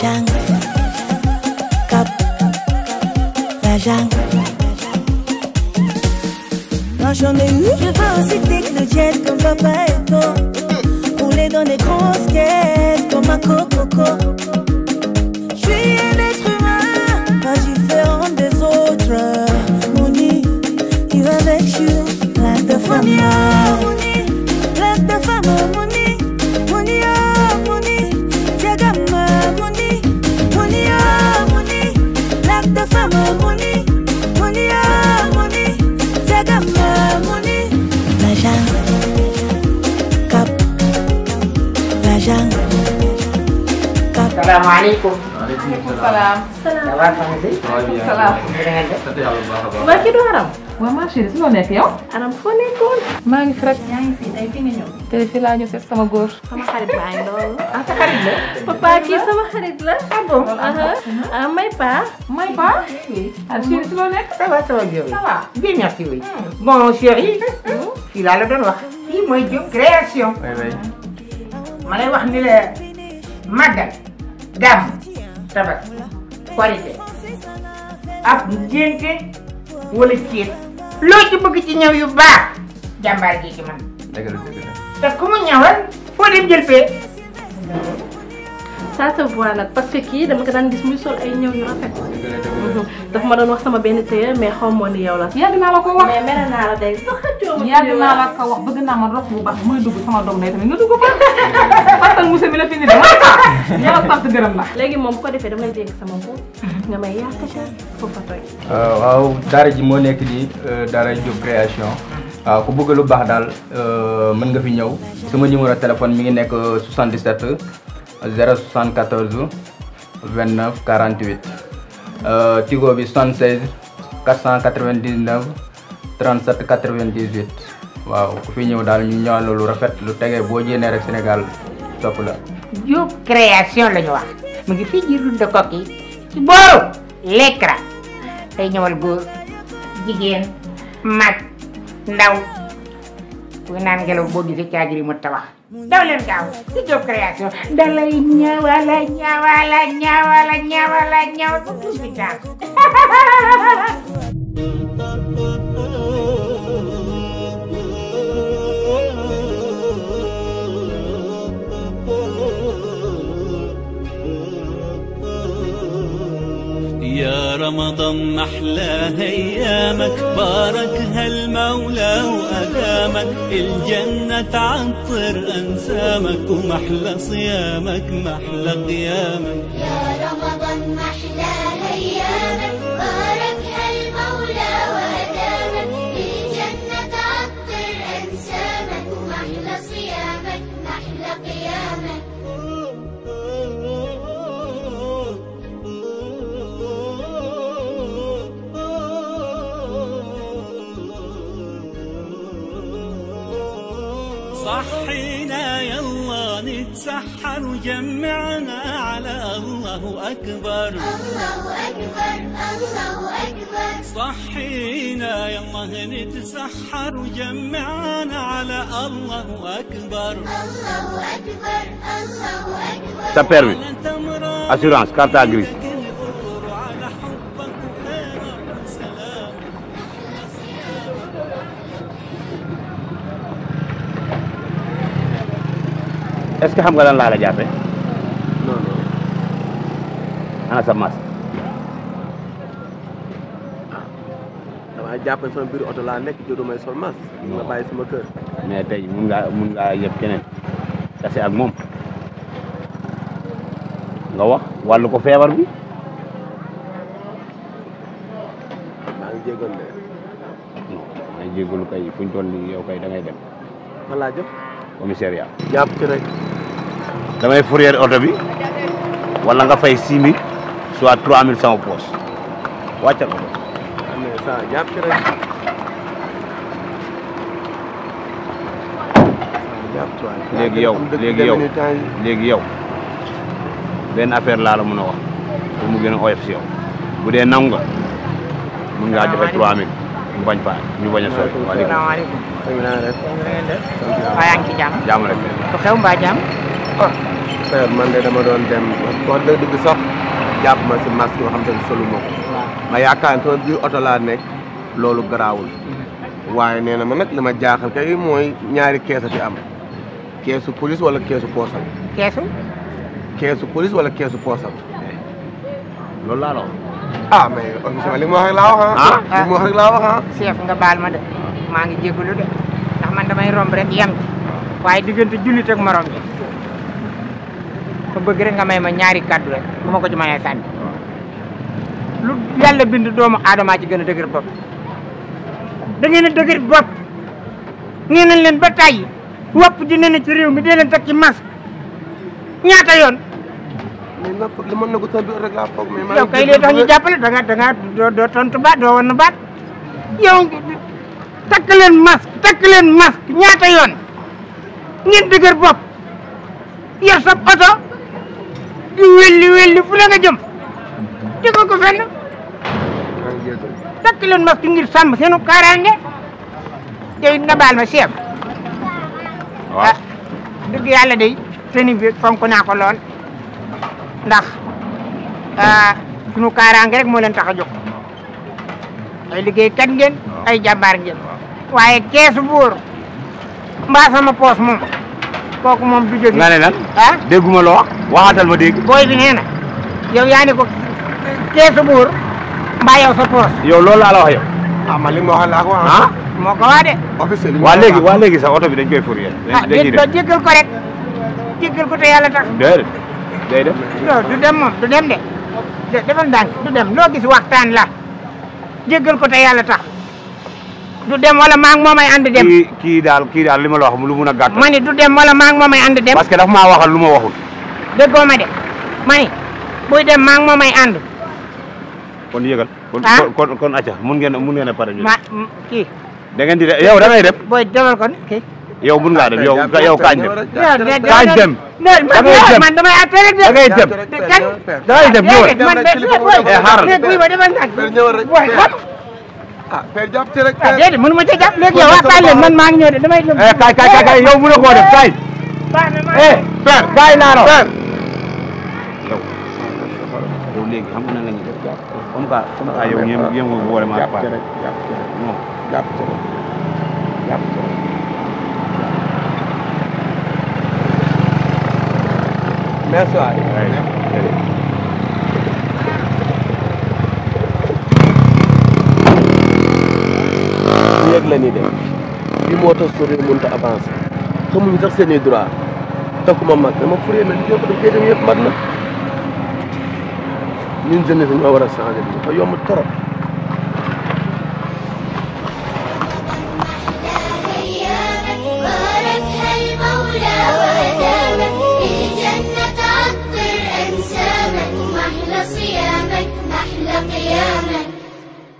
jungle, cap, la jungle. Non, j'en ai eu. Je veux aussi techno-jet comme papa et toi. Rouler dans des grosses caisses comme un coco. Je suis un être humain, pas différent des autres. Money, you avec you, like the family. Money, like the family. Money, money, oh, money. Diagama, money, money, oh, money. Like the family. Money, money, oh, money. Diagama, money. La jungle, cap, la jungle. Assalamualaikum. Waalaikumsalam. Salam sama si. Waalaikumsalam. Waa kii du Aram. Waaw ma chérie si loo nekk yow. Aram foo nekkoon. maa ngi fi rek. yaa ngi fi tey fi nga ñëw. tey fi laa ñëw seet sama góor. sama xarit baa ngi loolu. ah sa xarit la. papa kii sama xarit la. ah bon. ah may pa. may pa. oui. ah chérie si loo nekk. Ça va Diop. ça va. Bien merci oui. Bon chérie. fii laa la doon wax. fii mooy Diop création. ma lay wax ni la màggal. Gàmm. Tabaski. Korité. ak ngénte wala ceet. loo ci bëgg ci ñëw yu baax. jàmbaar ji ci man. dëgg la. te ku mu ñëwal foo dem jël fee. ça se voit nag parce que kii dama ko daan gis muy sol ay ñëw yu rafet. daf ma doon wax sama benn tailleur mais xaw ma ni yow la. yàgg naa la ko wax mais mere naa la day sax xëccoo ma. yàgg naa la ko wax bëgg naa ma rof bu baax muy dugg sama doom day tamit nga dugg ko. fàttal monsieur mi la fi ni dama yàlla sant gërëm la. léegi moom bu ko defee damay dégg sama bopp. nga may yaakaar foofu fa toy. waaw daara ji moo nekk nii daara Diop création. waaw ku bëgg lu baax daal mën nga fi ñëw sama numéro téléphone mi ngi nekk 77 074 29 48 Tigo bi 76 499 37 98 waaw ku fi ñëw daal ñu ñëwal lu rafet lu tege boo jéenee rek Sénégal topp la. Diop création la ñu wax mu ngi fii ji route de Koki ci booru l'écran day ñëwal góor jigéen mag ndaw bu naan ngelaw boo gisee caagiri mu tabax daw leen gaaw ci Diop création dalay ñaawala ñaawal ba tuus bi taal. يا رمضان محلى ايامك باركها المولى وادامك الجنه تعطر انسامك ومحلى صيامك محلى قيامك يا رمضان محلى ايامك باركها المولى وادامك الجنه تعطر انسامك ومحلى صيامك محلى قيامك صحينا يلا نتسحر وجمعنا على الله أكبر الله أكبر الله أكبر صحينا يلا نتسحر وجمعنا على الله أكبر الله أكبر الله أكبر. Ça permet. Assurance, carte grise. Est-ce que xam nga lan laa la jàppee. non non. ana sa masque. damaa jàpp sama biir oto laa nekk jotu may sol masque. ma bàyyi sama kër. mais tey mun ngaa yëpp keneen tase ak moom nga wax wàllu ko feebar bi. maa ngi jégal de. non maa ngi jégalu kay fu ñu toll nii yow kay da ngay dem. fan laa jëm. commissariat. jàpp ci rek. damay fourrière oto bi wala nga fay 6 000 soit 3 000 sama poos wàccal oto. mais ça jàpp ci rek. léegi yow benn affaire laa la mën a wax pour mu gën a oyof si yow bu dee nangu nga mun ngaa joxe 3000 ñu bañ a sori. salaamaaleykum. sëñ bi naa def. waa yaa ngi ci jàmm. jàmm rek. ku xew mbaa jàmm. père man de dama doon dem wax dëgg sax jàpp ma si masque yoo xam te ne solu ma ko ma yaakaar ne sama biir oto laa nekk loolu garaawul waaye nee na ma nag li ma jaaxal kay mooy ñaari kees a fi am keesu police wala keesu poosam keesu police wala keesu poosam loolu laa la wax ah mais officiellement li ma wax rek laa wax li ma wax rek laa wax chef nga baal ma de maa ngi jégalu de ndax man damay romb rek yem waaye diggante jullit ak morom bi fa bëgg rek nga may ma ñaari kàddu rek bu ma ko ci mënee sànni lu yàlla bind doomu aadama ci gën a dëgër bopp da ngeen a dëgër bopp nee nañ leen ba tàyyi wopp ji ne na ci réew mi dee leen teg ci masque ñaata yoon mais nag li mën na ko sa biir rek laa foog mais yow kay lee tax ñu jàppale da nga doo tontu baat doo wan baat yow takk leen masque ñaata yoon ngeen dëgër bopp yor sa oto di welli fu la nga jëm digal ko fenn takk leen masque ngir sàmm seenu kaaraange tey nga baal ma chef ah dëgg yàlla day teni bi fonk naa ko lool ndax sunu kaaraange rek moo leen tax a jóg ay liggéeykat ngeen ay jàmbaar ngeen waaye keesu buur mbaa sama poos moom kooku moom du jóge nga ne lan dégguma loo waxaatal ma dégg booy bi nee na yow yaa ni ko keesu buur mbaa yow sa poos yow loolu laa la wax yow ah man li ma wax laa ko wax moo ko wax de officiel waa léegi sax oto bi dañ koy fourrière dañuy dem jéggal ko rek jéggal ko te yàlla tax déedéet day dem non du dem moom du dem de defal ndànk du dem loo gis waxtaan la jéggal ko te yàlla tax du dem wala maa ngi moom ay ànd dem kii daal li ma la wax lu mun a gàtt ma ni du dem wala maa ngi moom ay ànd dem parce que dafa maa waxal lu ma waxul déggoo ma de ma ni buy dem maa ngi moom ay ànd kon yëgal kon acca mun ngeen a pare ñu kii da ngeen di yow da ngay dem booy demal kon kii yow mun ngaa dem yow kaañ dem kaañ dem man damay atte rek de da ngay dem da ngay dem ñëwal man xaaral buy ma demal nag booy xam ah père jàpp ci rek déedéet mënu ma ca jàpp léegi yow waxtaan leen man maa ngi ñëw de damay kaay yow mën a koo def kaay père kaay naa la yow léegi xam nga nan la ñuy def comme que yow yéem nga boole ma jàpp ci rek merci waay yëg la ni def li moo tax sori mënut a avancer xamuñu sax seen i droit takkuma mag dama furee na li ñoo ko def kay dem yëpp mat na ñun jeunesse ñoo war a changer bi dafa yomb trop